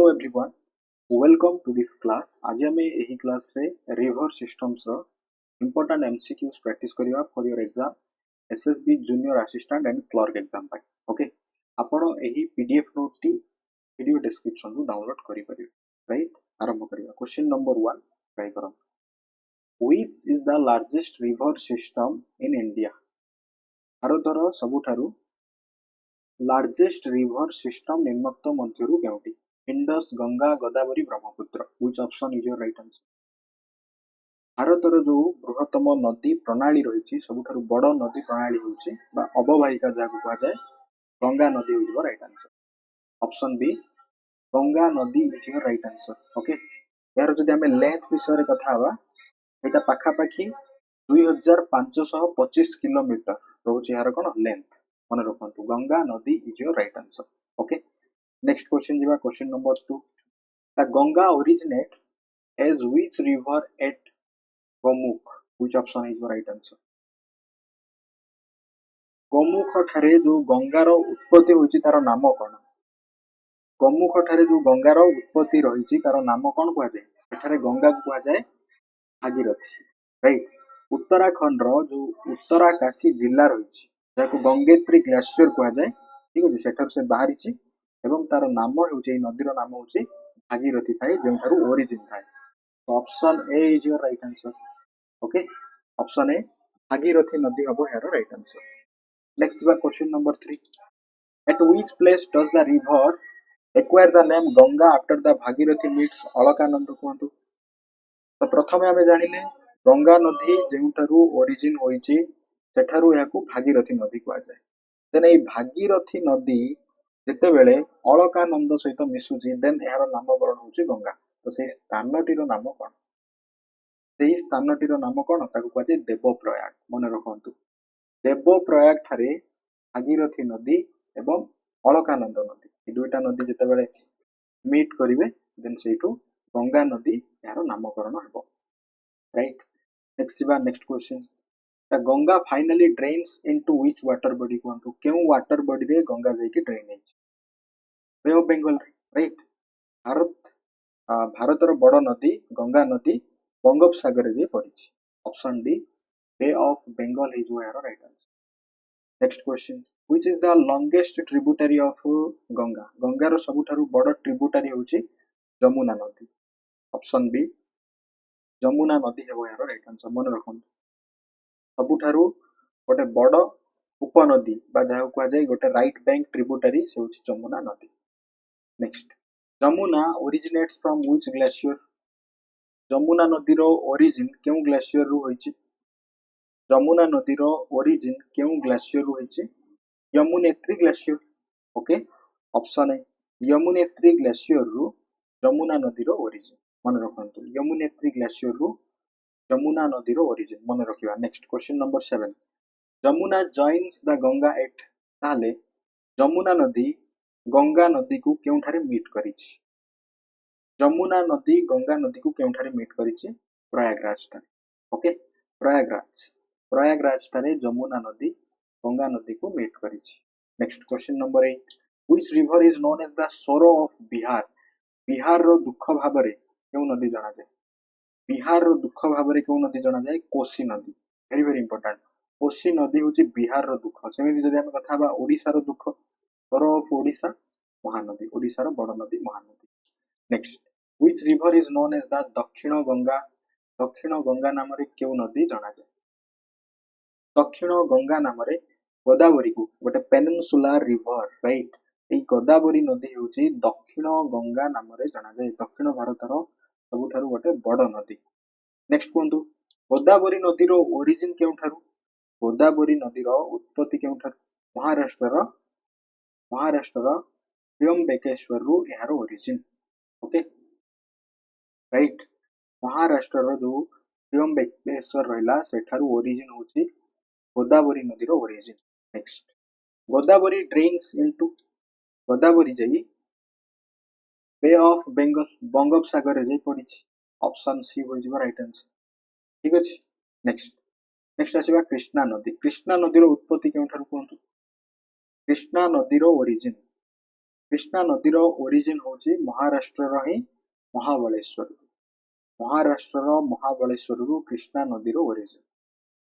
Hello everyone, welcome to this class. आज आम यही क्लास रे रिवर सिस्टम्स रो important MCQs प्रैक्टिस करिया for your exam SSB junior assistant and clerk exam पाई. Okay आपण यही PDF नोट टी वीडियो डिस्क्रिप्शन रू डाउनलोड करि परिबे. राइट, आरंभ करिया. क्वेश्चन नंबर 1 ट्राई करो. Which is the largest river system in India? भारतर सबुठारु लार्जेस्ट रिवर सिस्टम निम्नक्त मध्यरु केउटी? Indus, Ganga, Godavari, Brahmaputra. Which option is your right answer? भारतर जो बृहत्तम नदी प्रणाली रही सबुठारु बड़ नदी प्रणाली होची बा अववाहिका जाको कहा जाए गंगा नदी is your right answer. Option B Ganga नदी is your right answer. Okay, यार जदि हमें लेंथ विषय रे कथा हवा एटा पाखा पाखी 2525 किलोमीटर रोचे यार कोन लेंथ मन रखंतु. गंगा नदी is your right answer. Okay, next question जीवा. Question number 2. The Ganga originates as which river at Gomukh? Which option is your right answer? Gomukh ठारे जो गंगार उत्पत्ति होइछि तार नाम कोन? गोमुख ठारे जो गंगार उत्पत्ति रहिछि तार नाम कोन कुआ जाय? एठारे गंगा को कुआ जाय भागीरथी. राइट, उत्तराखंड रो जो उत्तराकाशी जिल्ला रहिछि जाको गंगोत्री ग्लेशियर कुआ जाय. ठीक अछि, सेठार से बाहरी छि एवं तार नाम होउछि नदीर नाम होउछि भागीरथी थाए जेठारु ओरिजिन थाए. तो option A is your right answer. Okay, option A Bhagirathi नदी हबो हेयर राइट आंसर. नेक्स्ट बा question number 3. At which place does the river acquire the name Ganga after the Bhagirathi meets Alaknanda कहंतु? तो प्रथमे आमे जानिले गंगा नदी जेठारु ओरिजिन होइछि सेठारु याकू भागीरथी नदी कुआ जाय. देन ए भागीरथी नदी जेतेबेले अलकानंद सहित मिसुची देन यार नामकरण होउछि गंगा. तो सेही स्थानटीर नाम कोन? सेही स्थानटीर नाम कोन? ताकू कहै छै देवप्रयाग. मन रखंतु, देवप्रयाग ठारे भागीरथी नदी एवं अलकानंद नदी ए दुईटा नदी जेतेबेले मीट करिवे देन सेइटू गंगा नदी यार नामकरण हेबो. राइट, नेक्स्ट बा next question. The Ganga finally drains into which water body कहंतु? केउ वाटर बॉडी रे गंगा जाईकी ड्रेन हेछि? Bay of Bengal. राइट, भारतर बड़ नदी गंगा नदी बंगोपसागर रे पड़िछि. Option D Bay of Bengal is your right answer. Next question. Which is the longest tributary of Ganga? गंगार सबुठारु बड़ ट्रिब्यूटरी होछि जमुना नदी. ऑप्शन बी जमुना नदी हेबो यार राइट आंसर. मन रखंतु, सबुठारु गोटे बड़ उपनदी बा जाहा कुआ जाय गोटे राइट बैंक ट्रिब्यूटरी से होछि जमुना नदी. Next, Jamuna originates from which glacier? Jamuna नदी रो ओरिजिन केउ ग्लेशियर रु होइछि? जमुना नदी रो ओरिजिन केउ ग्लेशियर रु होइछि? Yamunotri glacier. Okay, option A Yamunotri glacier रु जमुना नदी रो ओरिजिन. मन रखंतु, यमुनेत्री ग्लेशियर रु जमुना नदी रो ओरिजिन मन रखिबा. Next question number 7. Jamuna joins the Ganga at? ताले जमुना नदी गंगा नदी को केउठारे मीट करिछि? जमुना नदी गंगा नदी को केउठारे मीट करिछि? प्रयागराज ठारे. ओके, प्रयागराज ठारे जमुना नदी गंगा नदी को मीट करिछि. Next question number 8. Which river is known as the sorrow of Bihar? Bihar रो दुख भाबरे केउ नदी जाना जाय? बिहार रो दुख भाबरे केउ नदी जाना जाय? कोसी नदी. Very very important. कोसी नदी होची बिहार रो दुख. सेमे जदि हम कथा बा ओडिसा रो दुख सोरो ऑफ ओडिसा महानदी. ओडिसा रो बड़ नदी Mahanadi. Next, which river is known as the Dakshin Ganga? दक्षिण गंगा नाम रे केउ नदी जाना जाय? दक्षिण गंगा नाम रे गोदावरी को गोटे पेनिनसुलर रिवर. राइट, ए गोदावरी नदी होची दक्षिण गंगा नाम रे जाना जाय. दक्षिण भारतर सबुठारु गोटे बड़ नदी. नेक्स्ट कोंतु, गोदावरी नदी रो ओरिजिन केउठारु? गोदावरी नदी रो उत्पत्ति केउठारु? महाराष्ट्र त्र्यंबकेश्वर रु यार ओरिजिन. ओके, राइट, महाराष्ट्र रो जो त्र्यंबकेश्वर रहला सेठारु ओरिजिन होची गोदावरी नदी रो origin. Next, Godavari drains into? Godavari जाई बे ऑफ बेंगल बंगोपसागर रे जाई पड़िछि. ऑप्शन सी होई जबो राइट आंसर. ठीक अछि. नेक्स्ट आसीबा कृष्णा नदी. कृष्णा नदी रो उत्पत्ति केउठारु कहंतु? कृष्णा नदी रो ओरिजिन कृष्णा नदीर ओरिजिन होची महाराष्ट्र ही महाबलेश्वर महाराष्ट्र महाबलेश्वर कृष्णा नदीर origin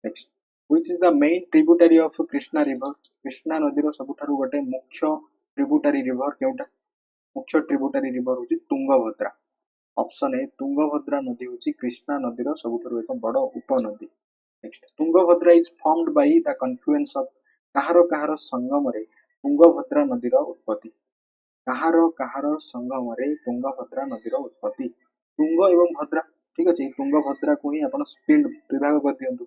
next which is the main tributary of Krishna river Krishna नदीर सबुठारु गोटे मुख्य ट्रिब्यूटरी रिवर केउटा मुख्य ट्रिब्यूटरी रिवर होची तुंगभद्रा ऑप्शन ए तुंगभद्रा नदी होची कृष्णा नदीर सबुठारु एक बड़ उपनदी next Tungabhadra is formed by the confluence of काहार काहार संगम रे तुंगभद्रा नदीर उत्पत्ति काहार काहार संगम रे तुंगभद्रा नदीर उत्पत्ति तुंग एवं भद्रा ठीक अछि तुंगभद्रा को ही आपण स्पीड विभाग कर दियंतु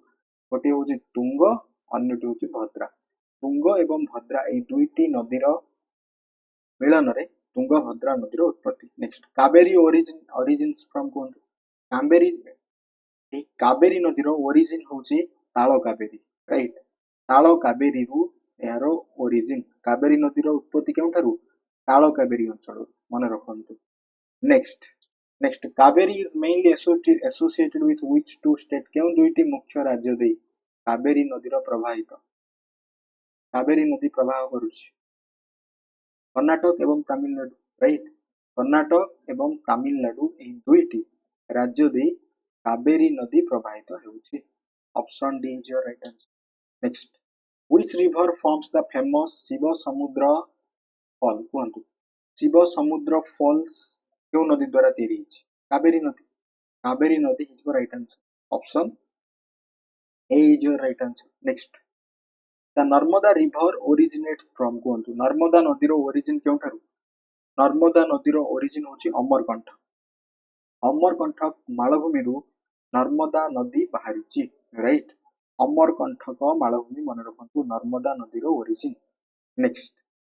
गोटे होची तुंग अन्यटी होची भद्रा तुंग एवं भद्रा ए दुईटी नदीर मिलन रे तुंगभद्रा नदीर उत्पत्ति नेक्स्ट कावेरी ओरिजिन्स फ्रॉम कोन कावेरी ए कावेरी नदीर ओरिजिन होची Talakaveri right Talakaveri रु यार ओरिजिन कावेरी नदीर उत्पत्ति केउठारु ताଳ कावेरी अंचल मन रखंतु next next Kaveri is mainly associated with which two state केउ दुईटी मुख्य राज्य दे कावेरी नदीर प्रवाहित कावेरी नदी प्रवाह करूची कर्नाटक एवं तमिलनाडु राइट कर्नाटक एवं तमिलनाडु ए दुईटी राज्य दे कावेरी नदी प्रवाहित होउची option D is your right answer next which river forms the famous Shiva Samudra fall कहंतु Shiv समुद्र फॉल्स क्यों नदी द्वारा तैयारी होची कावेरी नदी is your right answer option A is your right answer next the Narmada river originates from कहंतु नर्मदा नदीर ओरिजिन केउठारु नर्मदा नदीर ओरिजिन होची अमरकंटक मालभूमि नर्मदा नदी बाहरी राइट अमरकंटक मालभूमि मन रखु नर्मदा नदीर origin next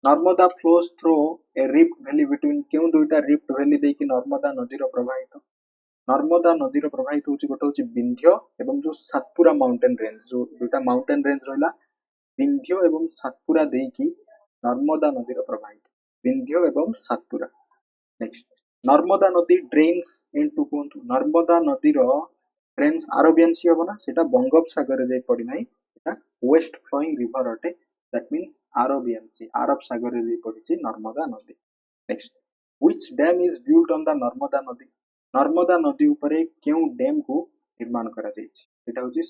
Narmada flows through a rift valley between क्यों दुईटा रिफ्ट वैली देकी नर्मदा नदीर प्रवाहित नर्मदा नदीर प्रवाहित होची गोटे होची विंध्य एवं जो सातपुरा माउंटेन रेंज जो दुईटा माउंटेन रेंज रहिला विंध्य एवं सातपुरा देकी नर्मदा नदीर प्रवाहित विंध्य एवं सातपुरा नेक्स्ट नर्मदा नदी ड्रेन्स इनटू कहंतु नर्मदा नदीर ड्रेन्स अरेबियन सी होबना सेटा बंगोपसागर रे पड़ी नाही सेटा वेस्ट फ्लोइंग रिवर अटे दैट मींस अरेबियन सी अरब सागर रे पड़ी नर्मदा नदी next which dam is built on the Narmada नदी ऊपर केउ डैम को निर्माण करा जायछि सेटा होछि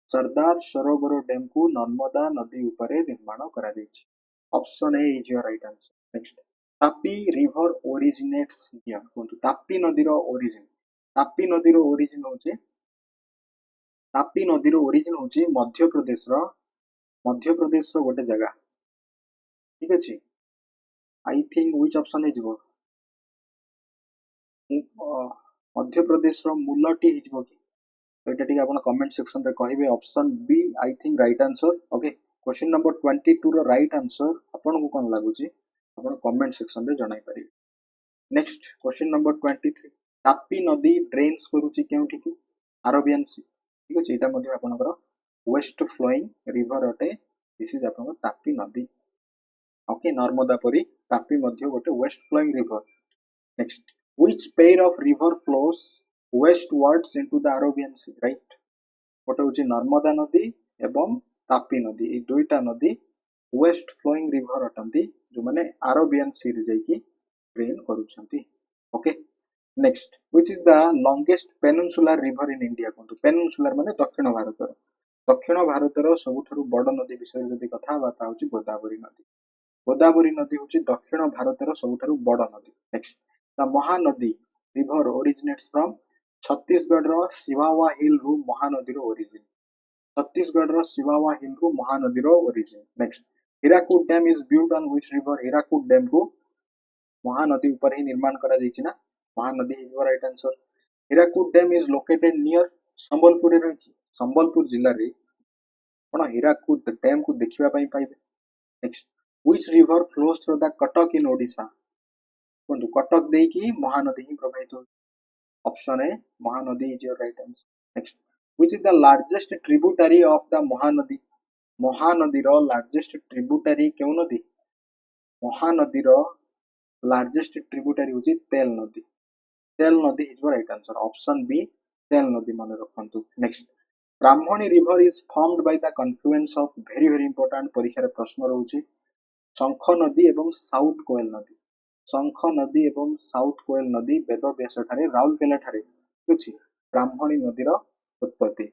सरदार सरोवर डैम को नर्मदा नदी ऊपर निर्माण करा जायछि option A is your right answer next Tapi river originates here कोंतु तापी नदीर ओरिजिन होचे मध्य प्रदेश रो गोटे जगह ठीक अछि I think which option is गो मध्य प्रदेश रो मुलटी हिजबो कि तो एटा टिक आपण कमेंट सेक्शन रे कहिबे option B I think right answer okay question number 22 रो राइट आंसर आपण को कोन लागुची आपण कमेंट सेक्शन रे जणाई परिबे नेक्स्ट क्वेश्चन नंबर 23 तापी नदी ड्रेन्स करूची केउठी कि अरेबियन सी ठीक अछि एटा मध्ये आपनकर वेस्ट फ्लोइंग रिवर अटे दिस इज आपनकर तापी नदी ओके नर्मदा परी तापी मध्ये गोटे west flowing river next which pair of river flows westwards into the Arabian Sea right गोटे होची नर्मदा नदी एवं तापी नदी ए दुईटा नदी वेस्ट फ्लोइंग रिवर अटंती जो माने अरेबियन सी रे जाई की ड्रेन करूछंती okay next which is the longest peninsular river in India कोंतु पेनिनसुलर माने दक्षिण भारतर सबुठारु बड़ नदी विषय जदी कथा बाता होची गोदावरी नदी होची दक्षिण भारतर सबुठारु बड़ नदी next the Mahanadi river originates from Chhattisgarh रो शिवावा हिल रु महानदी रो origin next Hirakud dam is built on which river Hirakud dam को महानदी ऊपर ही निर्माण करा जायछि ना Mahanadi is your right answer Hirakud dam is located near Sambalpur रे रहिछि संबलपुर जिल्ला रे कोन हीराकुद डैम को देखिबा पई पाइबे next which river flows through the Cuttack in Odisha कोन कटक देई की महानदी ही प्रवाहित हो option A Mahanadi is your right answer next which is the largest tributary of the Mahanadi रो लार्जेस्ट ट्रिब्यूटरी केउ नदी महानदी रो लार्जेस्ट ट्रिब्यूटरी होची तेल नदी is your right answer option B Tel नदी मन रखंतु next Brahmani river is formed by the confluence of very important परीक्षा रे प्रश्न रहउची शंख नदी एवं साउथ कोएल नदी, शंख नदी एवं साउथ कोएल नदी वेदव्यास ठारे राउरकेला ठारे ठीक अछि ब्राह्मणी नदीर उत्पत्ति।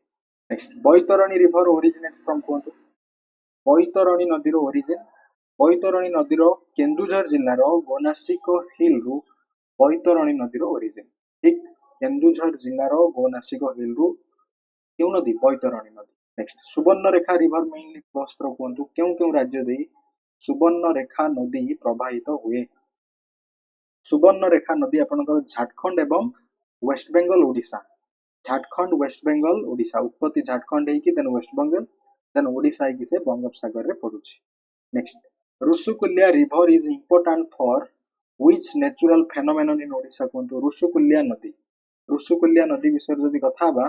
Next Baitarani river originates from कहंतु बैतरणी नदीर ओरिजिन बैतरणी नदीर केन्दुझर जिल्लार गोनासिक हिल रु बैतरणी नदीर ओरिजिन ठीक केन्दुझर जिल्लार गोनासिक हिल रु क्यों नदी बैतरणी नदी। Next Subarnarekha river mainly flows through कहंतु क्यों क्यों राज्य दे सुवर्णरेखा नदी प्रवाहित हुए। सुवर्णरेखा नदी आपनकर झारखंड एवं वेस्ट बेंगल ओडिशा झारखंड वेस्ट बेंगल ओडिशा उत्पत्ति झारखंड है कि then West Bengal then Odisha है कि से बंगोपसागर रे पडुछि। Next Rushikulya river is important for which natural phenomenon in Odisha कहंतु ऋषिकुल्या नदी विषय जदि कथा बा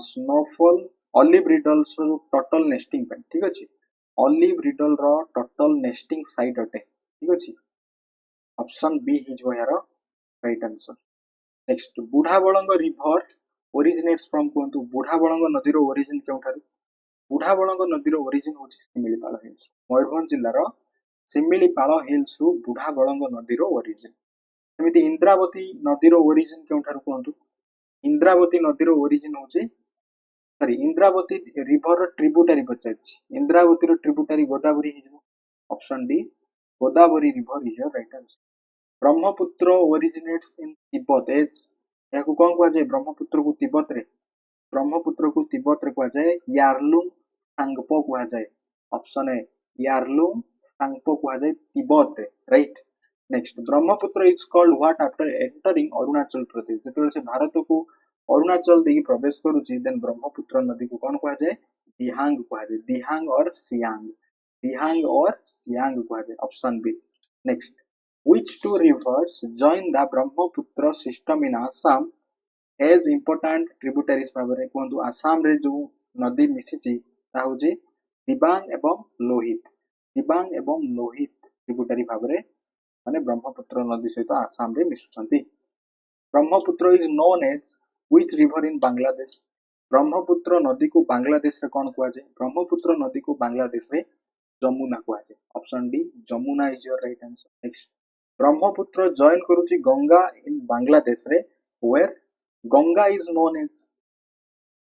स्नोफॉल ऑलिव रिडल्स रो टोटल नेस्टिंग पे ठीक अछि ऑलिव रिडल रो टोटल नेस्टिंग साइट अटे ठीक अछि ऑप्शन बी इज यार right answer. Next Budhabalang river originates from कहंतु बुढ़ाबलंग नदीर ओरिजिन केउठारु बुढ़ाबलंग नदीर ओरिजिन होछि सिमिलीपाल हिल्स मयूरभंज जिल्लार सिमिलीपाल हिल्स रु बुढ़ाबलंग नदीर ओरिजिन। सेमिति इंद्रावती नदीर ओरिजिन केउठारु कहंतु इंद्रावती नदीर ओरिजिन होछि सॉरी इंद्रावती रिवर ट्रिब्यूटरी पचाछि इंद्रावती ट्रिब्यूटरी गोदावरी हिजबो option D Godavari river is right answer. Brahmaputra originates in Tibet as याकू कोन कहवा जाय ब्रह्मपुत्र को तिब्बत रे कहवा जाय यारलुंग सांगपो कहवा जाय ऑप्शन ए यारलुंग सांगपो कहवा जाय तिब्बत रे right. Next Brahmaputra is called what after entering Arunachal Pradesh जेतेबेले से भारत को अरुणाचल देकी प्रवेश करूची देन ब्रह्मपुत्र नदी को कोन कहवा जाय दिहांग कहवा जाय दिहांग और सियांग कहवा जाय option B. Next which two rivers join the Brahmaputra system in Assam as important tributaries भाबरे कहंतु आसाम रे जो नदी मिसिची ता होची दिबांग एवं लोहित ट्रिब्यूटरी भाबरे माने ब्रह्मपुत्र नदी सहित आसाम रे मिसुचंती। Brahmaputra is known as which river in Bangladesh Brahmaputra नदी को बांग्लादेश रे कोन कहवा जाय ब्रह्मपुत्र नदी को बांग्लादेश रे जमुना कहवा जाय option D Jamuna is your right answer. Next Brahmaputra join करूची गंगा इन बांग्लादेश रे where Ganga is known as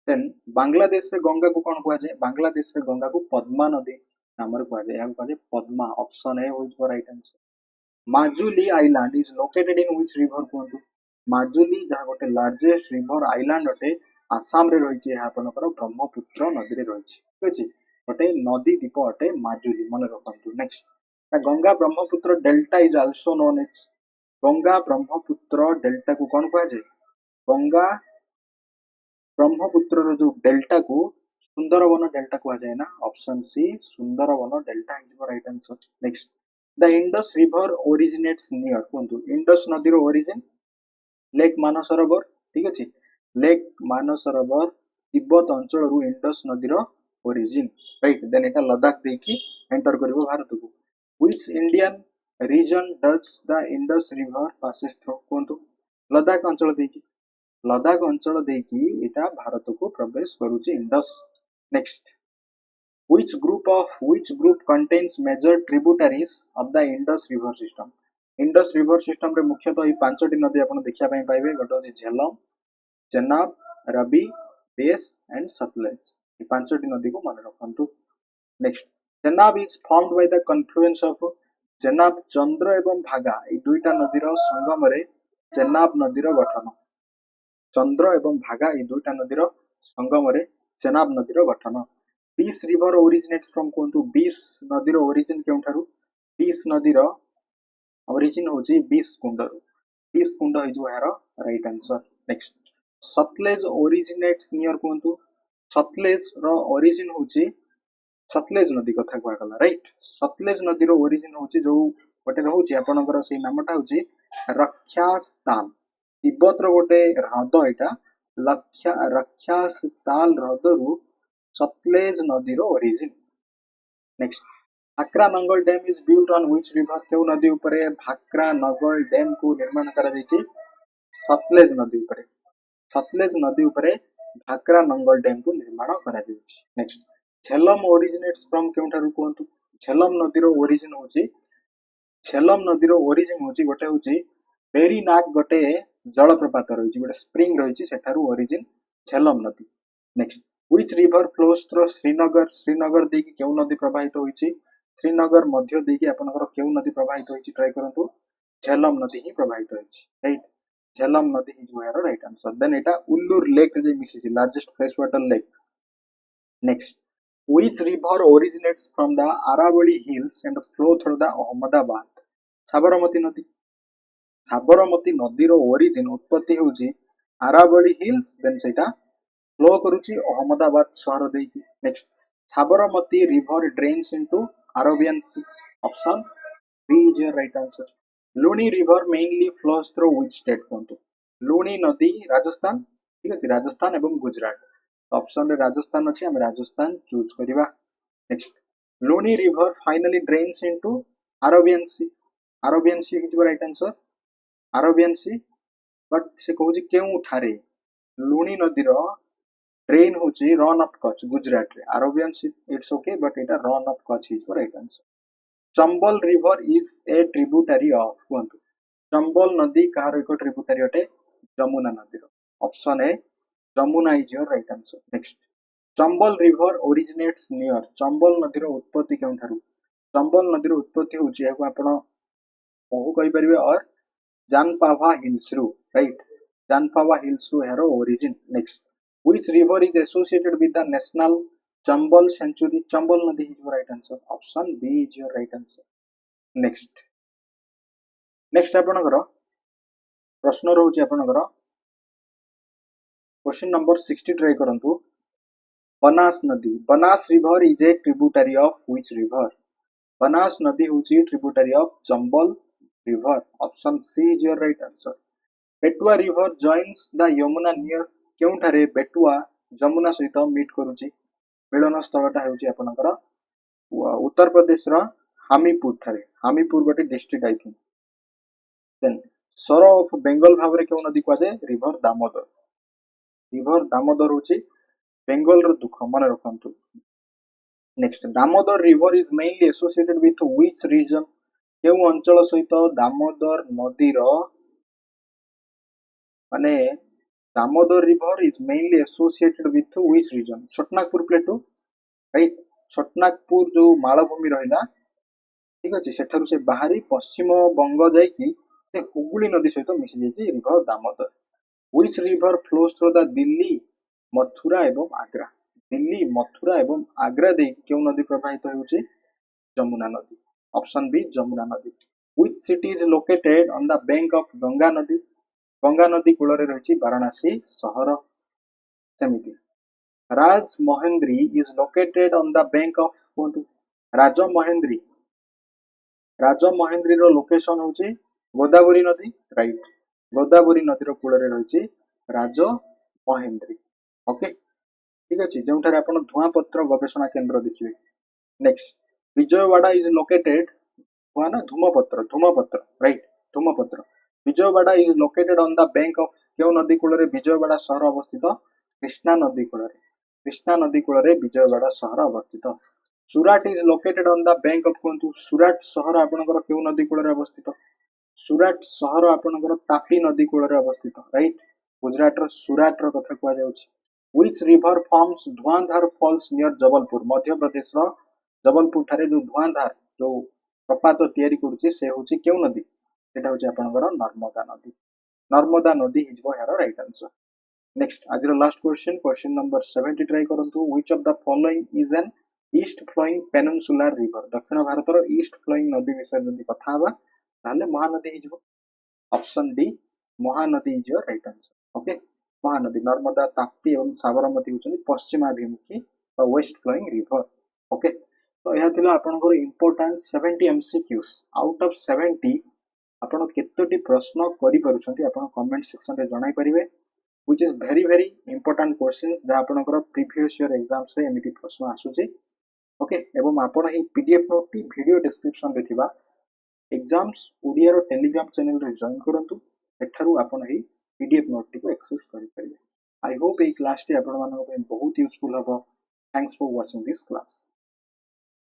then Bangladesh रे गंगा को कोन कहवा जाय बांग्लादेश रे गंगा को पद्मा नदी नाम रे कहवा जाय या कहवा जाय Padma option A is your right answer. Majuli island is located in which river कहंतु माजुली जहा गोटे लार्जेस्ट रिवर आइलैंड अटे आसाम रे रहिछि या आपनकर ब्रह्मपुत्र नदी रे रहिछि ठीक अछि गोटे नदी द्वीप अटे माजुली मन रखंतु। Next Ganga Brahmaputra delta is also known as Ganga Brahmaputra delta को कौन कहा जाए गंगा ब्रह्मपुत्र रो जो डेल्टा को सुंदरवन डेल्टा कहा जाए ना option C Sundarban delta is right answer. Next the Indus river originates near कहंतु इंडस नदी रो ओरिजिन लेक मानसरोवर ठीक अछि लेक मानसरोवर तिब्बत अंचल रु इंडस नदी रो ओरिजिन राइट देन एटा लद्दाख देखि एंटर करबो भारत को which Indian region does the Indus river passes through कहंतु Ladakh अंचल देकी एटा भारत को प्रवेश करूची Indus. Next which group contains major tributaries of the Indus river system Indus river system रे मुख्यतः ई पांचटी नदी आपण देखिया पई पाइबे गोटे झेलम चेनाब रवि बेस एंड सतलेज ई पांचटी नदी को मन रखंतु। Next Chenab is formed by the confluence of Chenab Chandra एवं भागा ए दुईटा नदीर संगम रे चेनाब नदीर गठन चंद्र एवं भागा ए दुईटा नदीर संगम रे चेनाब नदीर गठन। बीस रिवर ओरिजिनेट्स फ्रॉम कहंतु बीस नदीर ओरिजिन केउठारु बीस नदीर ओरिजिन होची बीस कुंड है जो your right answer. Next Sutlej originates near कहंतु सतलेज रो ओरिजिन होची सतलेज नदी कथा कहवा गला राइट सतलेज नदी रो ओरिजिन होची जो गोटे रहउची आपनकर से नामटा होची रक्षास्तान तिब्बत रो गोटे ह्रद एटा रक्षास्ताल ह्रद रु सतलेज नदी रो origin. Next Bhakra Nangal dam is built on which river केउ नदी ऊपर भाक्रा नंगल डैम को निर्माण करा जायछि सतलेज नदी ऊपर भाक्रा नंगल डैम को निर्माण करा जायछि। नेक्स्ट झेलम ओरिजिनेट्स फ्रॉम केउठारु कहंतु झेलम नदी रो ओरिजिन होची झेलम नदी रो ओरिजिन होची गोटे होची वेरीनाग गोटे जलप्रपात रही गोटे स्प्रिंग रही सेठारु ओरिजिन झेलम नदी next which river flows through Srinagar Srinagar देकी केउ नदी प्रवाहित होईची श्रीनगर मध्य देकी आपनकर केउ नदी प्रवाहित होईची ट्राई करंतु झेलम नदी ही प्रवाहित होईची राइट झेलम नदी ही जो यार राइट आंसर देन एटा उल्लूर लेक जे मिसिसी largest fresh water lake next which river originates from the Aravalli hills and flow through the Ahmedabad Sabarmati नदी साबरमती नदी रो ओरिजिन उत्पत्ति होची अरावली हिल्स देन सेटा फ्लो करूची अहमदाबाद शहर देकी next Sabarmati river drains into Arabian sea option B is your right answer Luni river mainly flows through which state कोंतु लुनी नदी राजस्थान ठीक अछि राजस्थान एवं गुजरात ऑप्शन रे राजस्थान अछि हम राजस्थान चूज करिवा next Luni river finally drains into Arabian sea is your right answer Arabian sea but से कहूची केउ ठारे लुनी नदी रो ड्रेन होची रन ऑफ कच्छ गुजरात रे Arabian sea it's okay but एटा run of Kutch is your right answer Chambal river is a tributary of कोंतु चंबल नदी कहार एक ट्रिब्यूटरी अटे जमुना नदी रो option A Jamuna is your right answer next Chambal river originates near Chambal नदी रो उत्पत्ति केउठारु चंबल नदी रो उत्पत्ति होची याको आपण ओहु कहि परिबे और जानपावा हिल्स रु राइट जानपावा हिल्स रु हेरो origin next which river is associated with the national Chambal sanctuary Chambal नदी is your right answer option B is your right answer next next आपनकर प्रश्न रहउची आपनकर क्वेश्चन नंबर 60 ट्राई करंतु Banas river is a tributary of which river Banas नदी होची tributary of Chambal river option C is your right answer Betwa river joins the Yamuna near केउठारे बेटुआ Jamuna सहित meet करूची मिलन स्थलटा हेउची आपनकर उत्तर प्रदेश रो हामीपुर ठारे हामीपुर गोटे district I think then sir of Bengal भाबरे केउ नदी को जाय रिवर दामोदर होची बेंगल रो दुख मन रखंतु next Damodar river is mainly associated with which region केउ अंचल सहित दामोदर नदी रो माने Damodar river is mainly associated with which region Chotanagpur plateau right Chotanagpur जो मालभूमि रहिला ठीक अछि सेठारु से बाहरी पश्चिम बंग जाय कि से हुगली नदी सहित मिसि जाय river Damodar which river flows through the Delhi Mathura एवं आग्रा दे केउ नदी प्रवाहित होउची जमुना नदी ऑप्शन बी जमुना नदी which city is located on the bank of Ganga नदी कूल रे रहिची वाराणसी शहर सेमिति Rajahmundry is located on the bank of कोंतु राजमहेंद्री रो लोकेशन होची गोदावरी नदी राइट गोदावरी नदी रो कूल रे रहिची राजमहेंद्री ओके ठीक अछि जेउठारे आपण धुआपत्र गवेषणा केंद्र देखिबे नेक्स्ट विजयवाड़ा इज लोकेटेड हुआ धूमपत्र राइट धूमपत्र Vijayawada is located on the bank of केउ नदी कूल रे विजयवाड़ा शहर अवस्थित कृष्णा नदी कूल रे विजयवाड़ा शहर अवस्थित Surat is located on the bank of कोंतु सुराट शहर आपनकर केउ नदी कूल रे अवस्थित सुराट शहर आपनकर तापी नदी कूल रे अवस्थित राइट गुजरात रो सुराट रो कथा कुआ जाउछि which river forms Dhuandhar false near Jabalpur Madhya Pradesh रो जबलपुर ठारे जो धुआंधार जो प्रपात तयारी करूछि से होछि केउ नदी सेटा होछि आपनकर नर्मदा नदी इज यार राइट आंसर नेक्स्ट आज लास्ट क्वेश्चन नंबर 70 ट्राई करंतु which of the following is an east flowing peninsular river दक्षिण भारत रो ईस्ट फ्लोइंग नदी विषय जदी कथा हबा ताले महानदी हिजबो option D Mahanadi is your right answer okay Mahanadi Narmada Tapti एवं साबरमती होचनी पश्चिमाभिमुखी वेस्ट फ्लोइंग रिवर ओके तो यह थिला आपनकर इंपोर्टेंट 70 एमसीक्यूज आउट ऑफ 70 आपण केतोटी प्रश्न करि परुछंती आपण कमेंट सेक्शन रे जणाई परिबे which is very important questions जे आपनकर प्रीवियस ईयर एग्जाम्स रे एमिति प्रश्न आसुची ओके एवं आपण ही पीडीएफ नोट टी वीडियो डिस्क्रिप्शन रे थिबा एग्जाम्स ओडिया रो टेलीग्राम चैनल रे जॉइन करंतु सेठारु आपण ही पीडीएफ नोट टी को एक्सेस करि परिबे आई होप ए क्लास टी आपण मानक बहुत यूजफुल हबो thanks for watching this class